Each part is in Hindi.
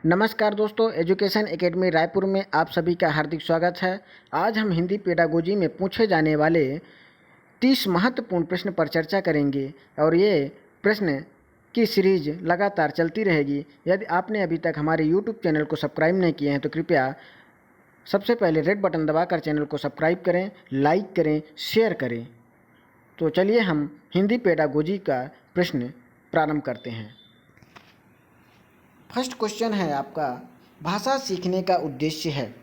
नमस्कार दोस्तों, एजुकेशन एकेडमी रायपुर में आप सभी का हार्दिक स्वागत है। आज हम हिंदी पेडागोजी में पूछे जाने वाले 30 महत्वपूर्ण प्रश्न पर चर्चा करेंगे और ये प्रश्न की सीरीज लगातार चलती रहेगी। यदि आपने अभी तक हमारे यूट्यूब चैनल को सब्सक्राइब नहीं किए हैं तो कृपया सबसे पहले रेड बटन दबाकर चैनल को सब्सक्राइब करें, लाइक करें, शेयर करें। तो चलिए हम हिंदी पेडागोजी का प्रश्न प्रारंभ करते हैं। फर्स्ट क्वेश्चन है आपका, भाषा सीखने का उद्देश्य है।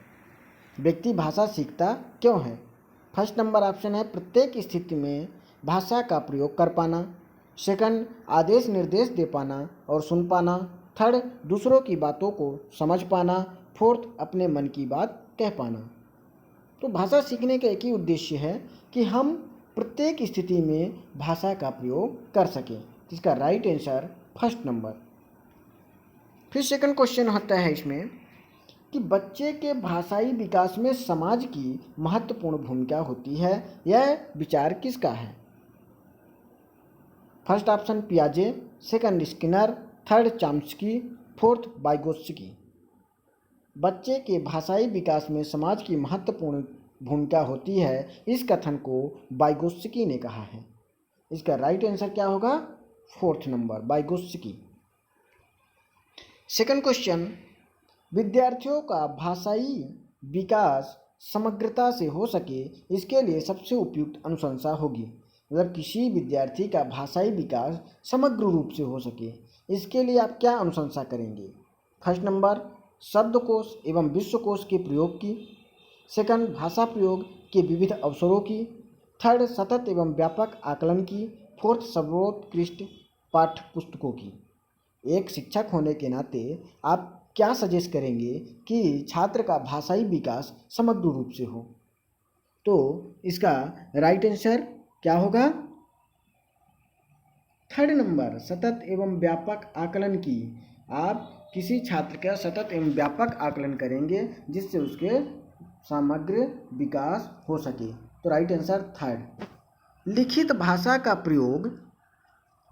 व्यक्ति भाषा सीखता क्यों है? फर्स्ट नंबर ऑप्शन है प्रत्येक स्थिति में भाषा का प्रयोग कर पाना। सेकंड, आदेश निर्देश दे पाना और सुन पाना। थर्ड, दूसरों की बातों को समझ पाना। फोर्थ, अपने मन की बात कह पाना। तो भाषा सीखने का एक ही उद्देश्य है कि हम प्रत्येक स्थिति में भाषा का प्रयोग कर सकें। इसका राइट आंसर फर्स्ट नंबर। फिर सेकंड क्वेश्चन होता है इसमें कि बच्चे के भाषाई विकास में समाज की महत्वपूर्ण भूमिका होती है। यह विचार किसका है? फर्स्ट ऑप्शन पियाजे, second Skinner, third Chomsky, fourth Vygotsky. बच्चे के भाषाई विकास में समाज की महत्वपूर्ण भूमिका होती है, इस कथन को वाइगोत्स्की ने कहा है। इसका राइट आंसर क्या होगा? Fourth number, Vygotsky. Second question, विद्यार्थियों का भाषाई विकास समग्रता से हो सके, इसके लिए सबसे उपयुक्त अनुशंसा होगी। मतलब किसी विद्यार्थी का भाषाई विकास समग्र रूप से हो सके, इसके लिए आप क्या अनुशंसा करेंगे? फर्स्ट नंबर, शब्दकोश एवं विश्वकोश के प्रयोग की। सेकंड, भाषा प्रयोग के विविध अवसरों की। थर्ड, सतत एवं व्यापक आकलन की। फोर्थ, सर्वोत्कृष्ट पाठ्य पुस्तकों की। एक शिक्षक होने के नाते आप क्या सजेस्ट करेंगे कि छात्र का भाषाई विकास समग्र रूप से हो? तो इसका राइट आंसर क्या होगा? थर्ड नंबर, सतत एवं व्यापक आकलन की। आप किसी छात्र का सतत एवं व्यापक आकलन करेंगे जिससे उसके समग्र विकास हो सके। तो राइट आंसर थर्ड। लिखित भाषा का प्रयोग,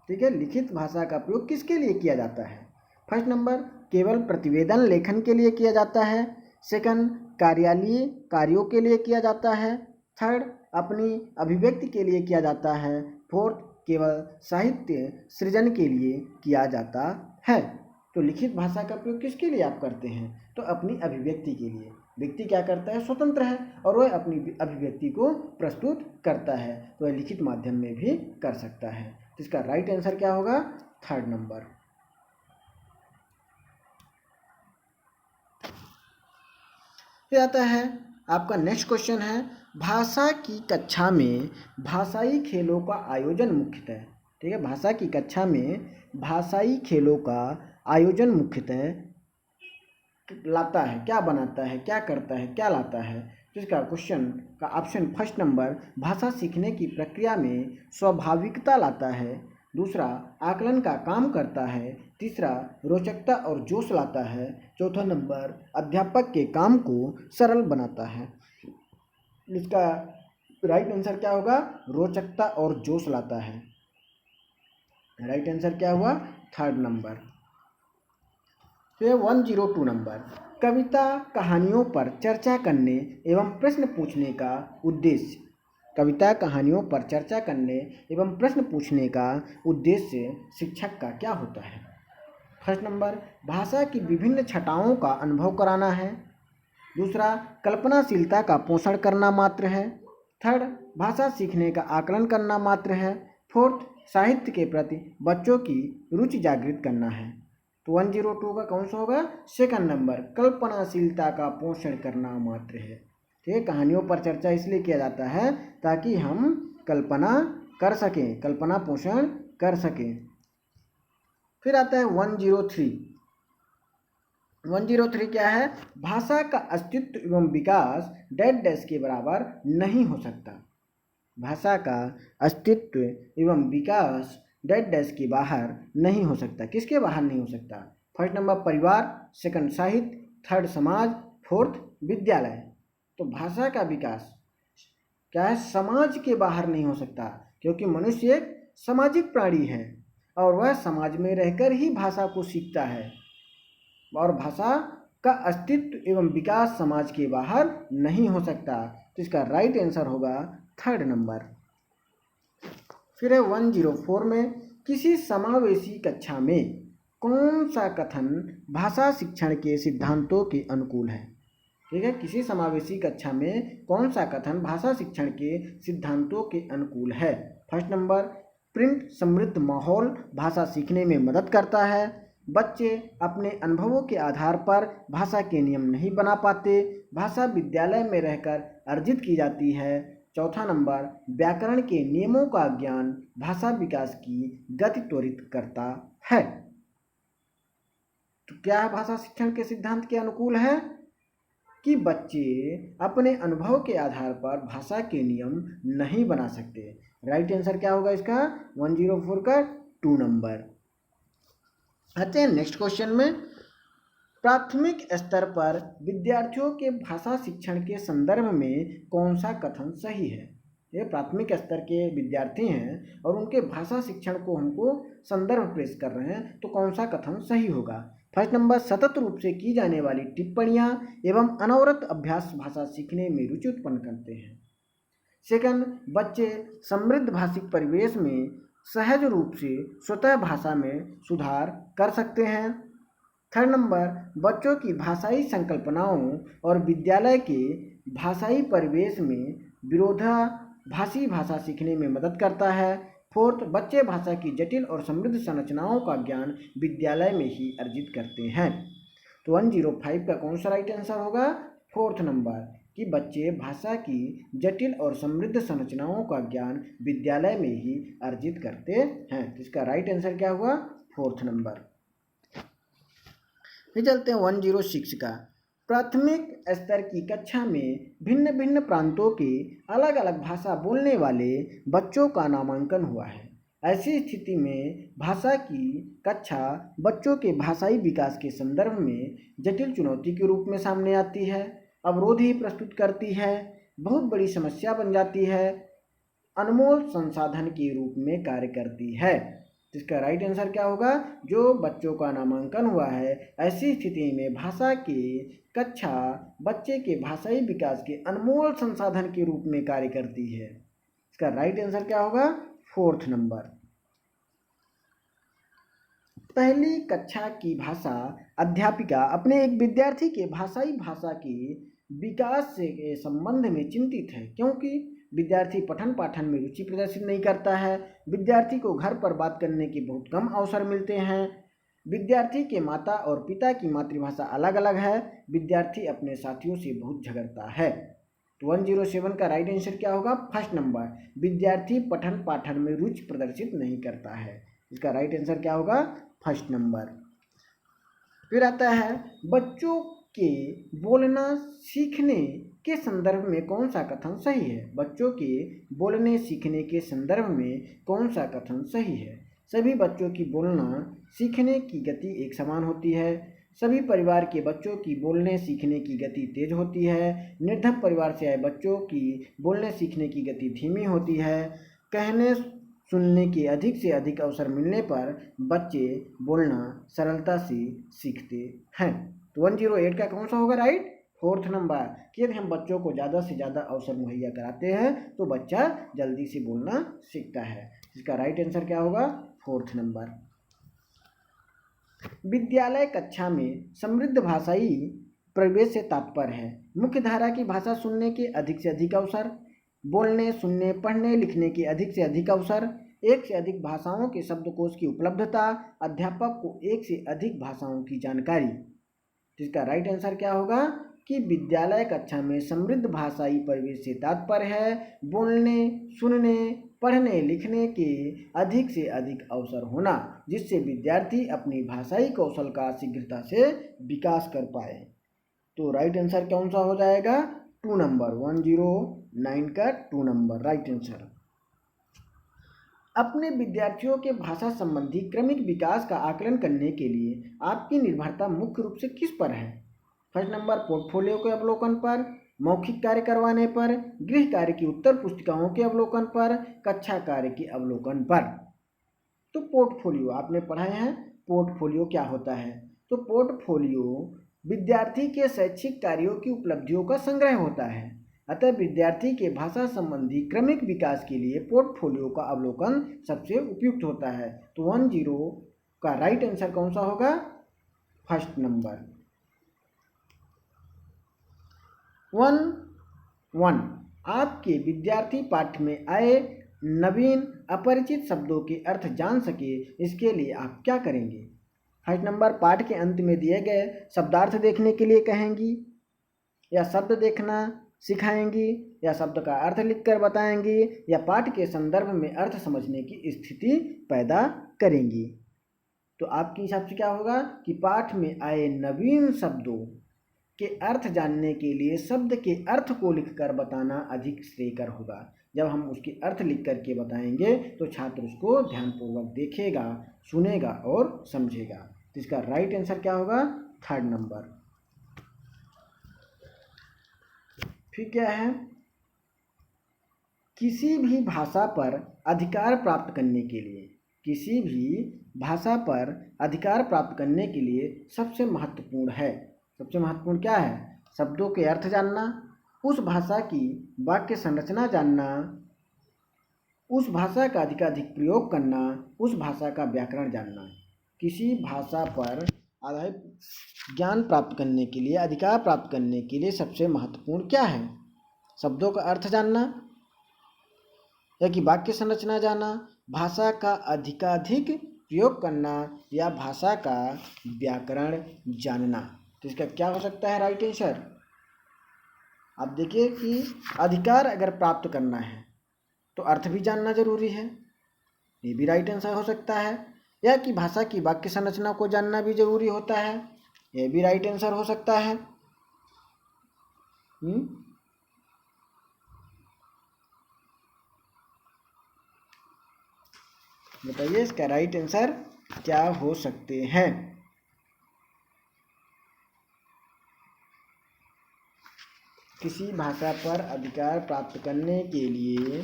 ठीक है, लिखित भाषा का प्रयोग किसके लिए किया जाता है? फर्स्ट नंबर, केवल प्रतिवेदन लेखन के लिए किया जाता है। सेकंड, कार्यालयीय कार्यों के लिए किया जाता है। थर्ड, अपनी अभिव्यक्ति के लिए किया जाता है। फोर्थ, केवल साहित्य सृजन के लिए किया जाता है। तो लिखित भाषा का प्रयोग किसके लिए आप करते हैं? तो अपनी अभिव्यक्ति के लिए। व्यक्ति क्या करता है? स्वतंत्र है और वह अपनी अभिव्यक्ति को प्रस्तुत करता है, तो वह लिखित माध्यम में भी कर सकता है। तो इसका राइट आंसर क्या होगा? Third number. फिर आता है आपका नेक्स्ट क्वेश्चन है, भाषा की कक्षा में भाषाई खेलों का आयोजन मुख्यतः, ठीक है, भाषा की कक्षा में भाषाई खेलों का आयोजन मुख्यतः लाता है, क्या बनाता है, क्या करता है, क्या लाता है? तो इसका क्वेश्चन का ऑप्शन फर्स्ट नंबर, भाषा सीखने की प्रक्रिया में स्वाभाविकता लाता है। दूसरा, आकलन का काम करता है। तीसरा, रोचकता और जोश लाता है। चौथा नंबर, अध्यापक के काम को सरल बनाता है। इसका राइट आंसर क्या होगा? रोचकता और जोश लाता है। राइट आंसर क्या हुआ? Third number. फिर 102 नंबर, कविता कहानियों पर चर्चा करने एवं प्रश्न पूछने का उद्देश्य। कविता कहानियों पर चर्चा करने एवं प्रश्न पूछने का उद्देश्य शिक्षक का क्या होता है? फर्स्ट नंबर, भाषा की विभिन्न छटाओं का अनुभव कराना है। दूसरा, कल्पनाशीलता का पोषण करना मात्र है। थर्ड, भाषा सीखने का आकलन करना मात्र है। फोर्थ, साहित्य के प्रति बच्चों की रुचि जागृत करना है। तो 102 का कौन सा होगा? सेकंड नंबर, कल्पनाशीलता का पोषण करना मात्र है। ठीक है, कहानियों पर चर्चा इसलिए किया जाता है ताकि हम कल्पना कर सकें, कल्पना पोषण कर सकें। फिर आता है 103। 103 क्या है? भाषा का अस्तित्व एवं विकास डैश डैश के बराबर नहीं हो सकता। भाषा का अस्तित्व एवं विकास डैश डैश के बाहर नहीं हो सकता। किसके बाहर नहीं हो सकता? फर्स्ट नंबर परिवार, सेकंड साहित्य, थर्ड समाज, फोर्थ विद्यालय। तो भाषा का विकास क्या है? समाज के बाहर नहीं हो सकता, क्योंकि मनुष्य एक सामाजिक प्राणी है और वह समाज में रहकर ही भाषा को सीखता है। और भाषा का अस्तित्व एवं विकास समाज के बाहर नहीं हो सकता। तो इसका राइट आंसर होगा 3rd नंबर। फिर है 104 में, किसी समावेशी कक्षा में कौन सा कथन भाषा शिक्षण के सिद्धांतों के अनुकूल है? ठीक है, किसी समावेशी कक्षा में कौन सा कथन भाषा शिक्षण के सिद्धांतों के अनुकूल है? फर्स्ट नंबर, प्रिंट समृद्ध माहौल भाषा सीखने में मदद करता है। बच्चे अपने अनुभवों के आधार पर भाषा के नियम नहीं बना पाते। भाषा विद्यालय में रहकर अर्जित की जाती है। चौथा नंबर, व्याकरण के नियमों का ज्ञान भाषा विकास की गति त्वरित करता है। तो क्या है भाषा शिक्षण के सिद्धांत के अनुकूल है? कि बच्चे अपने अनुभव के आधार पर भाषा के नियम नहीं बना सकते। राइट आंसर क्या होगा इसका? 104 का 2 नंबर। आते हैं नेक्स्ट क्वेश्चन में, प्राथमिक स्तर पर विद्यार्थियों के भाषा शिक्षण के संदर्भ में कौन सा कथन सही है? ये प्राथमिक स्तर के विद्यार्थी हैं और उनके भाषा शिक्षण को हमको संदर्भ पेश कर रहे हैं, तो कौन सा कथन सही होगा? फर्स्ट नंबर, सतत रूप से की जाने वाली टिप्पणियां एवं अनवरत अभ्यास भाषा सीखने में रुचि उत्पन्न करते हैं। सेकंड, बच्चे समृद्ध भाषिक परिवेश में सहज रूप से स्वतः भाषा में सुधार कर सकते हैं। थर्ड नंबर, बच्चों की भाषाई संकल्पनाओं और विद्यालय के भाषाई परिवेश में विरोधाभासी भाषा सीखने में मदद करता है। फोर्थ, बच्चे भाषा की जटिल और समृद्ध संरचनाओं का ज्ञान विद्यालय में ही अर्जित करते हैं। तो 105 का कौन सा राइट आंसर होगा? 4th नंबर, कि बच्चे भाषा की जटिल और समृद्ध संरचनाओं का ज्ञान विद्यालय में ही अर्जित करते हैं। तो इसका राइट आंसर क्या हुआ? 4th number. फिर चलते हैं 106 का, प्राथमिक स्तर की कक्षा में भिन्न भिन्न प्रांतों के अलग अलग भाषा बोलने वाले बच्चों का नामांकन हुआ है। ऐसी स्थिति में भाषा की कक्षा बच्चों के भाषाई विकास के संदर्भ में जटिल चुनौती के रूप में सामने आती है, अवरोध ही प्रस्तुत करती है, बहुत बड़ी समस्या बन जाती है, अनमोल संसाधन के रूप में कार्य करती है। इसका राइट आंसर क्या होगा? जो बच्चों का नामांकन हुआ है, ऐसी स्थिति में भाषा की कक्षा बच्चे के भाषाई विकास के अनमोल संसाधन के रूप में कार्य करती है। इसका राइट आंसर क्या होगा? 4th number. पहली कक्षा की भाषा अध्यापिका अपने एक विद्यार्थी के भाषाई भाषा के विकास के संबंध में चिंतित है, क्योंकि विद्यार्थी पठन पाठन में रुचि प्रदर्शित नहीं करता है। विद्यार्थी को घर पर बात करने के बहुत कम अवसर मिलते हैं। विद्यार्थी के माता और पिता की मातृभाषा अलग अलग है। विद्यार्थी अपने साथियों से बहुत झगड़ता है। तो 107 का राइट आंसर क्या होगा? फर्स्ट नंबर, विद्यार्थी पठन पाठन में रुचि प्रदर्शित नहीं करता है। इसका राइट आंसर क्या होगा? First number. फिर आता है, बच्चों के बोलना सीखने के संदर्भ में कौन सा कथन सही है? बच्चों के बोलने सीखने के संदर्भ में कौन सा कथन सही है? सभी बच्चों की बोलना सीखने की गति एक समान होती है। सभी परिवार के बच्चों की बोलने सीखने की गति तेज होती है। निर्धन परिवार से आए बच्चों की बोलने सीखने की गति धीमी होती है। कहने सुनने के अधिक से अधिक अवसर मिलने पर बच्चे बोलना सरलता से सीखते हैं। तो 108 का कौन सा होगा राइट? 4th नंबर, कि यदि हम बच्चों को ज़्यादा से ज़्यादा अवसर मुहैया कराते हैं तो बच्चा जल्दी से बोलना सीखता है। इसका राइट आंसर क्या होगा? 4th number. विद्यालय कक्षा में समृद्ध भाषाई परिवेश से तात्पर्य है मुख्य धारा की भाषा सुनने के अधिक से अधिक अवसर, बोलने सुनने पढ़ने लिखने के अधिक से अधिक अवसर, एक से अधिक भाषाओं के शब्दकोश की उपलब्धता, अध्यापक को एक से अधिक भाषाओं की जानकारी। जिसका राइट आंसर क्या होगा? कि विद्यालय कक्षा में समृद्ध भाषाई परिवेश से तात्पर्य है बोलने सुनने पढ़ने लिखने के अधिक से अधिक अवसर होना, जिससे विद्यार्थी अपनी भाषाई कौशल का शीघ्रता से विकास कर पाए। तो राइट आंसर कौन सा हो जाएगा? 2 नंबर, 109 का 2 नंबर राइट आंसर। अपने विद्यार्थियों के भाषा संबंधी क्रमिक विकास का आकलन करने के लिए आपकी निर्भरता मुख्य रूप से किस पर है? फर्स्ट नंबर, पोर्टफोलियो के अवलोकन पर, मौखिक कार्य करवाने पर, गृह कार्य की उत्तर पुस्तिकाओं के अवलोकन पर, कक्षा कार्य के अवलोकन पर। तो पोर्टफोलियो आपने पढ़ाए हैं, पोर्टफोलियो क्या होता है? तो पोर्टफोलियो विद्यार्थी के शैक्षिक कार्यों की उपलब्धियों का संग्रह होता है। अतः विद्यार्थी के भाषा संबंधी क्रमिक विकास के लिए पोर्टफोलियो का अवलोकन सबसे उपयुक्त होता है। तो 10 का राइट आंसर कौन सा होगा? First number. 1 आपके विद्यार्थी पाठ में आए नवीन अपरिचित शब्दों के अर्थ जान सके, इसके लिए आप क्या करेंगे? फर्स्ट नंबर, पाठ के अंत में दिए गए शब्दार्थ देखने के लिए कहेंगी, या शब्द देखना सिखाएंगी, या शब्द का अर्थ लिखकर बताएंगी, या पाठ के संदर्भ में अर्थ समझने की स्थिति पैदा करेंगी। तो आपके हिसाब से क्या होगा कि पाठ में आए नवीन शब्दों के अर्थ जानने के लिए शब्द के अर्थ को लिखकर बताना अधिक श्रेयकर होगा। जब हम उसके अर्थ लिख करके बताएंगे तो छात्र उसको ध्यानपूर्वक देखेगा, सुनेगा और समझेगा। तो इसका राइट आंसर क्या होगा? Third number. फिर क्या है? किसी भी भाषा पर अधिकार प्राप्त करने के लिए, किसी भी भाषा पर अधिकार प्राप्त करने के लिए सबसे महत्वपूर्ण है, सबसे महत्वपूर्ण क्या है? शब्दों के अर्थ जानना, उस भाषा की वाक्य संरचना जानना, उस भाषा का अधिकाधिक प्रयोग करना, उस भाषा का व्याकरण जानना। किसी भाषा पर आधारित ज्ञान प्राप्त करने के लिए, अधिकार प्राप्त करने के लिए सबसे महत्वपूर्ण क्या है? शब्दों का अर्थ जानना, या कि वाक्य संरचना जानना, भाषा का अधिकाधिक प्रयोग करना, या भाषा का व्याकरण जानना। तो इसका क्या हो सकता है राइट आंसर? आप देखिए कि अधिकार अगर प्राप्त करना है तो अर्थ भी जानना जरूरी है, ये भी राइट आंसर हो सकता है। या कि भाषा की वाक्य संरचना को जानना भी जरूरी होता है, ये भी राइट आंसर हो सकता है। बताइए इसका राइट आंसर क्या हो सकते हैं? किसी भाषा पर अधिकार प्राप्त करने के लिए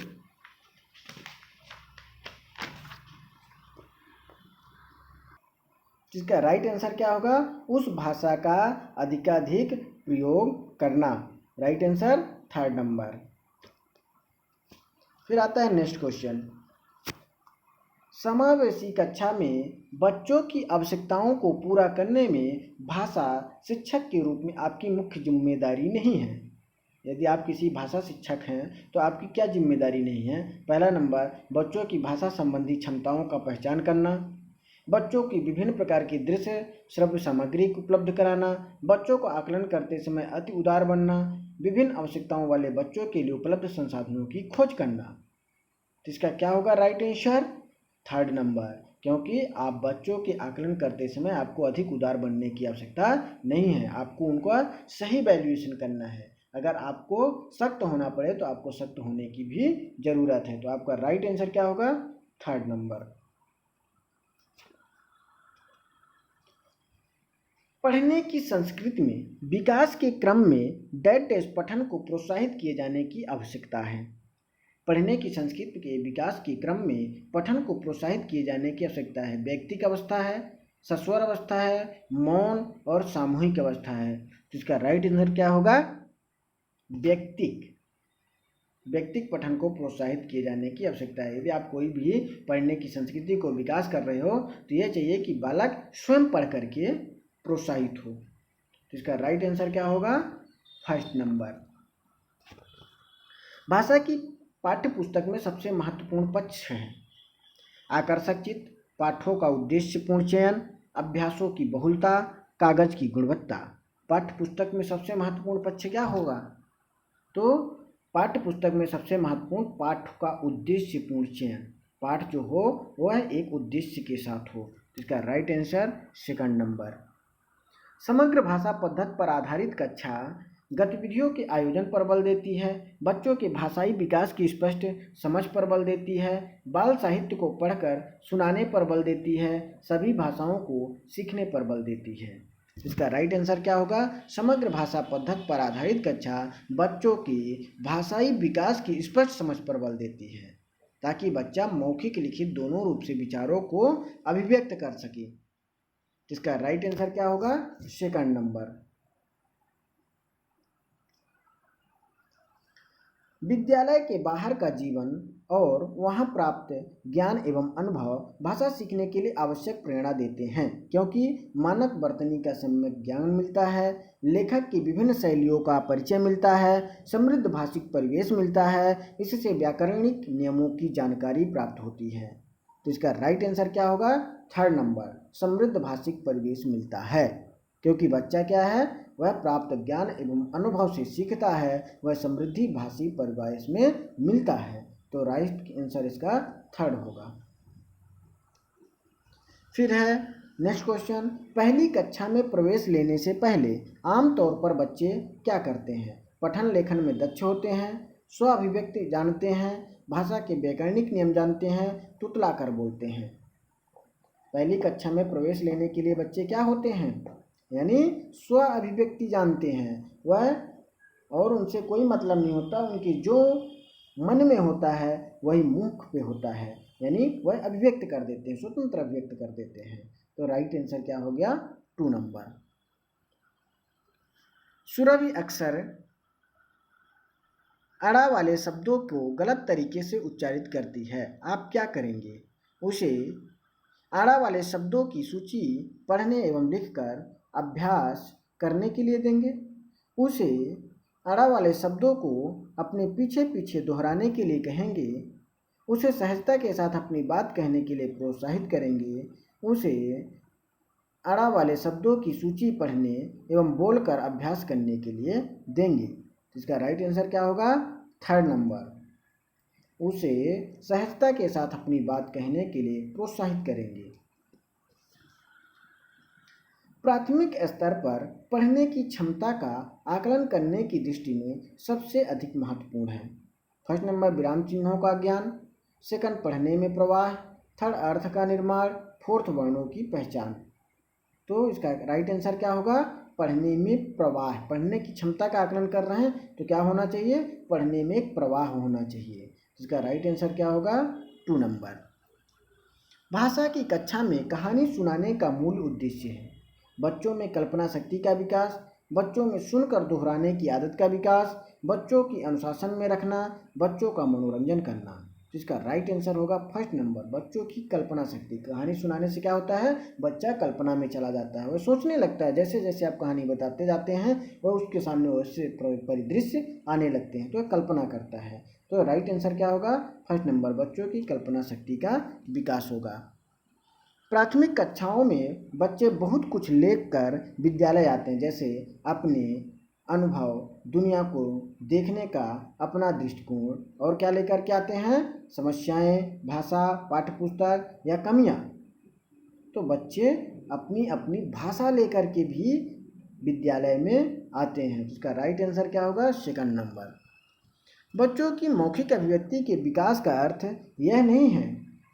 इसका राइट आंसर क्या होगा? उस भाषा का अधिकाधिक प्रयोग करना। Right answer third number. फिर आता है नेक्स्ट क्वेश्चन। समावेशी कक्षा में बच्चों की आवश्यकताओं को पूरा करने में भाषा शिक्षक के रूप में आपकी मुख्य जिम्मेदारी नहीं है। यदि आप किसी भाषा शिक्षक हैं तो आपकी क्या जिम्मेदारी नहीं है? पहला नंबर, बच्चों की भाषा संबंधी क्षमताओं का पहचान करना, बच्चों की विभिन्न प्रकार की दृश्य श्रव्य सामग्री उपलब्ध कराना, बच्चों को आकलन करते समय अति उदार बनना, विभिन्न आवश्यकताओं वाले बच्चों के लिए उपलब्ध संसाधनों की खोज करना। तो इसका क्या होगा राइट आंसर? थर्ड नंबर, क्योंकि आप बच्चों के आकलन करते समय आपको अधिक उदार बनने की आवश्यकता नहीं है, आपको उनका सही वैल्यूएशन करना है। अगर आपको सख्त होना पड़े तो आपको सख्त होने की भी जरूरत है। तो आपका राइट आंसर क्या होगा? Third number. पढ़ने की संस्कृति में विकास के क्रम में डैश पठन को प्रोत्साहित किए जाने की आवश्यकता है। पढ़ने की संस्कृति के विकास के क्रम में पठन को प्रोत्साहित किए जाने की आवश्यकता है। व्यक्तिक अवस्था है, सस्वर अवस्था है, मौन और सामूहिक अवस्था है। तो इसका राइट आंसर क्या होगा? व्यक्तिक पठन को प्रोत्साहित किए जाने की आवश्यकता है। यदि आप कोई भी पढ़ने की संस्कृति को विकास कर रहे हो तो यह चाहिए कि बालक स्वयं पढ़ करके प्रोत्साहित हो। तो इसका राइट आंसर क्या होगा? First number. भाषा की पाठ्य पुस्तक में सबसे महत्वपूर्ण पक्ष है आकर्षक चित्र, पाठों का उद्देश्यपूर्ण चयन, अभ्यासों की बहुलता, कागज की गुणवत्ता। पाठ्य पुस्तक में सबसे महत्वपूर्ण पक्ष क्या होगा? तो पाठ्य पुस्तक में सबसे महत्वपूर्ण पाठ का उद्देश्यपूर्ण चयन, पाठ जो हो वह एक उद्देश्य के साथ हो। इसका राइट आंसर सेकंड नंबर। समग्र भाषा पद्धति पर आधारित कक्षा गतिविधियों के आयोजन पर बल देती है, बच्चों के भाषाई विकास की स्पष्ट समझ पर बल देती है, बाल साहित्य को पढ़कर सुनाने पर बल देती है, सभी भाषाओं को सीखने पर बल देती है। इसका राइट आंसर क्या होगा? समग्र भाषा पद्धति पर आधारित कक्षा बच्चों के भाषाई विकास की स्पष्ट समझ पर बल देती है ताकि बच्चा मौखिक लिखित दोनों रूप से विचारों को अभिव्यक्त कर सके। इसका राइट आंसर क्या होगा? Second number. विद्यालय के बाहर का जीवन और वहां प्राप्त ज्ञान एवं अनुभव भाषा सीखने के लिए आवश्यक प्रेरणा देते हैं, क्योंकि मानक वर्तनी का सम्यक ज्ञान मिलता है, लेखक की विभिन्न शैलियों का परिचय मिलता है, समृद्ध भाषिक परिवेश मिलता है, इससे व्याकरणिक नियमों की जानकारी प्राप्त होती है। तो इसका राइट आंसर क्या होगा? थर्ड नंबर, समृद्ध भाषिक परिवेश मिलता है, क्योंकि बच्चा क्या है, वह प्राप्त ज्ञान एवं अनुभव से सीखता है, वह समृद्धि भाषी परिवेश में मिलता है। तो राइट आंसर इसका थर्ड होगा। फिर है नेक्स्ट क्वेश्चन, पहली कक्षा में प्रवेश लेने से पहले आमतौर पर बच्चे क्या करते हैं? पठन लेखन में दक्ष होते हैं, स्व अभिव्यक्ति जानते हैं, भाषा के वैकरणिक नियम जानते हैं, तुतला कर बोलते हैं। पहली कक्षा में प्रवेश लेने के लिए बच्चे क्या होते हैं? यानी स्व अभिव्यक्ति जानते हैं वह, और उनसे कोई मतलब नहीं होता, उनकी जो मन में होता है वही मुख पे होता है, यानी वह अभिव्यक्त कर देते हैं, स्वतंत्र अभिव्यक्त कर देते हैं। तो राइट आंसर क्या हो गया? 2 नंबर। सुरभि अक्सर अड़ा वाले शब्दों को गलत तरीके से उच्चारित करती है, आप क्या करेंगे? उसे आड़ा वाले शब्दों की सूची पढ़ने एवं लिखकर अभ्यास करने के लिए देंगे, उसे आड़ा वाले शब्दों को अपने पीछे पीछे दोहराने के लिए कहेंगे, उसे सहजता के साथ अपनी बात कहने के लिए प्रोत्साहित करेंगे, उसे आड़ा वाले शब्दों की सूची पढ़ने एवं बोलकर अभ्यास करने के लिए देंगे। तो इसका राइट आंसर क्या होगा? थर्ड नंबर, उसे सहजता के साथ अपनी बात कहने के लिए प्रोत्साहित करेंगे। प्राथमिक स्तर पर पढ़ने की क्षमता का आकलन करने की दृष्टि में सबसे अधिक महत्वपूर्ण है। फर्स्ट नंबर, विराम चिन्हों का ज्ञान, सेकंड, पढ़ने में प्रवाह, थर्ड, अर्थ का निर्माण, फोर्थ, वर्णों की पहचान। तो इसका राइट आंसर क्या होगा? पढ़ने में प्रवाह। पढ़ने की क्षमता का आकलन कर रहे हैं तो क्या होना चाहिए? पढ़ने में एक प्रवाह होना चाहिए। इसका राइट आंसर क्या होगा? 2 नंबर। भाषा की कक्षा में कहानी सुनाने का मूल उद्देश्य है बच्चों में कल्पना शक्ति का विकास, बच्चों में सुनकर दोहराने की आदत का विकास, बच्चों की अनुशासन में रखना, बच्चों का मनोरंजन करना। तो इसका राइट आंसर होगा फर्स्ट नंबर, बच्चों की कल्पना शक्ति। कहानी सुनाने से क्या होता है? बच्चा कल्पना में चला जाता है, वह सोचने लगता है, जैसे जैसे आप कहानी बताते जाते हैं वह उसके सामने वैसे परिदृश्य आने लगते हैं, तो वह कल्पना करता है। तो राइट आंसर क्या होगा? फर्स्ट नंबर, बच्चों की कल्पना शक्ति का विकास होगा। प्राथमिक कक्षाओं में बच्चे बहुत कुछ लेकर विद्यालय आते हैं, जैसे अपने अनुभव, दुनिया को देखने का अपना दृष्टिकोण, और क्या लेकर के आते हैं? समस्याएं, भाषा, पाठ्यपुस्तक या कमियां। तो बच्चे अपनी अपनी भाषा लेकर के भी विद्यालय में आते हैं। तो इसका राइट आंसर क्या होगा? Second number. बच्चों की मौखिक अभिव्यक्ति के विकास का अर्थ यह नहीं है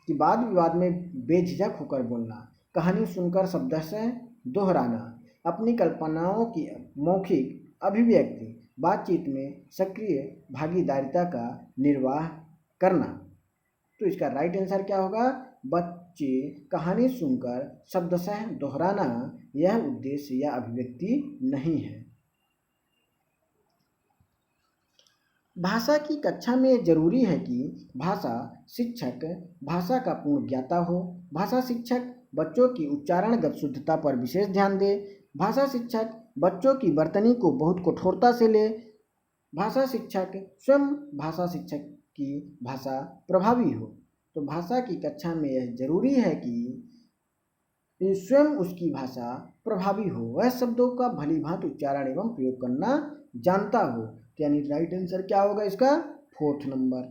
कि वाद विवाद में बेझिझक होकर बोलना, कहानी सुनकर शब्दशः दोहराना, अपनी कल्पनाओं की मौखिक अभिव्यक्ति, बातचीत में सक्रिय भागीदारिता का निर्वाह करना। तो इसका राइट आंसर क्या होगा? बच्चे कहानी सुनकर शब्दशः दोहराना यह उद्देश्य या अभिव्यक्ति नहीं है। भाषा की कक्षा में जरूरी है कि भाषा शिक्षक भाषा का पूर्ण ज्ञाता हो। भाषा शिक्षक बच्चों की उच्चारणगत शुद्धता पर विशेष ध्यान दे। भाषा शिक्षक बच्चों की वर्तनी को बहुत कठोरता से ले। भाषा शिक्षक स्वयं भाषा शिक्षक की भाषा प्रभावी हो। तो भाषा की कक्षा में यह जरूरी है कि स्वयं उसकी भाषा प्रभावी हो, वह शब्दों का भली भांति उच्चारण एवं प्रयोग करना जानता हो। यानी राइट आंसर क्या होगा इसका? Fourth number.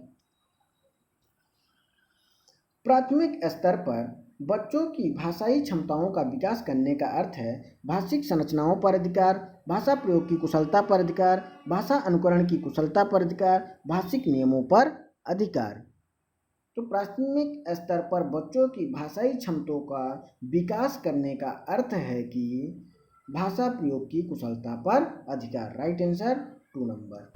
प्राथमिक स्तर पर बच्चों की भाषाई क्षमताओं का विकास करने का अर्थ है भाषिक संरचनाओं पर अधिकार, भाषा प्रयोग की कुशलता पर अधिकार, भाषा अनुकरण की कुशलता पर अधिकार, भाषिक नियमों पर अधिकार। तो प्राथमिक स्तर पर बच्चों की भाषाई क्षमताओं का विकास करने का अर्थ है कि भाषा प्रयोग की कुशलता पर अधिकार। Right answer 2 number.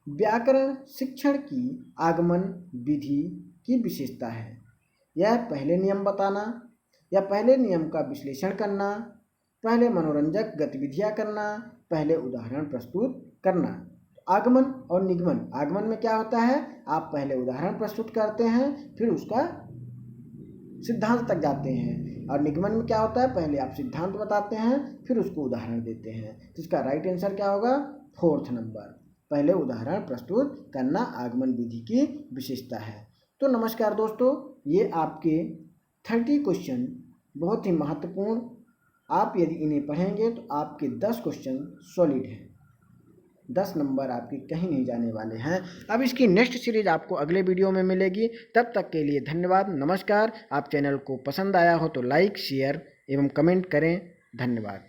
व्याकरण शिक्षण की आगमन विधि की विशेषता है। यह पहले नियम बताना, या पहले नियम का विश्लेषण करना, पहले मनोरंजक गतिविधियां करना, पहले उदाहरण प्रस्तुत करना। आगमन और निगमन, आगमन में क्या होता है, आप पहले उदाहरण प्रस्तुत करते हैं फिर उसका सिद्धांत तक जाते हैं, और निगमन में क्या होता है, पहले आप सिद्धांत बताते हैं फिर उसको उदाहरण देते हैं। तो इसका राइट आंसर क्या होगा, 4th नंबर, पहले उदाहरण प्रस्तुत करना आगमन विधि की विशेषता है। तो नमस्कार दोस्तों, ये आपके 30 क्वेश्चन बहुत ही महत्वपूर्ण, आप यदि इन्हें पढ़ेंगे तो आपके 10 क्वेश्चन सॉलिड हैं, 10 नंबर आपके कहीं नहीं जाने वाले हैं। अब इसकी नेक्स्ट सीरीज आपको अगले वीडियो में मिलेगी। तब तक के लिए धन्यवाद, नमस्कार। आप चैनल को पसंद आया हो तो लाइक, शेयर एवं कमेंट करें। धन्यवाद।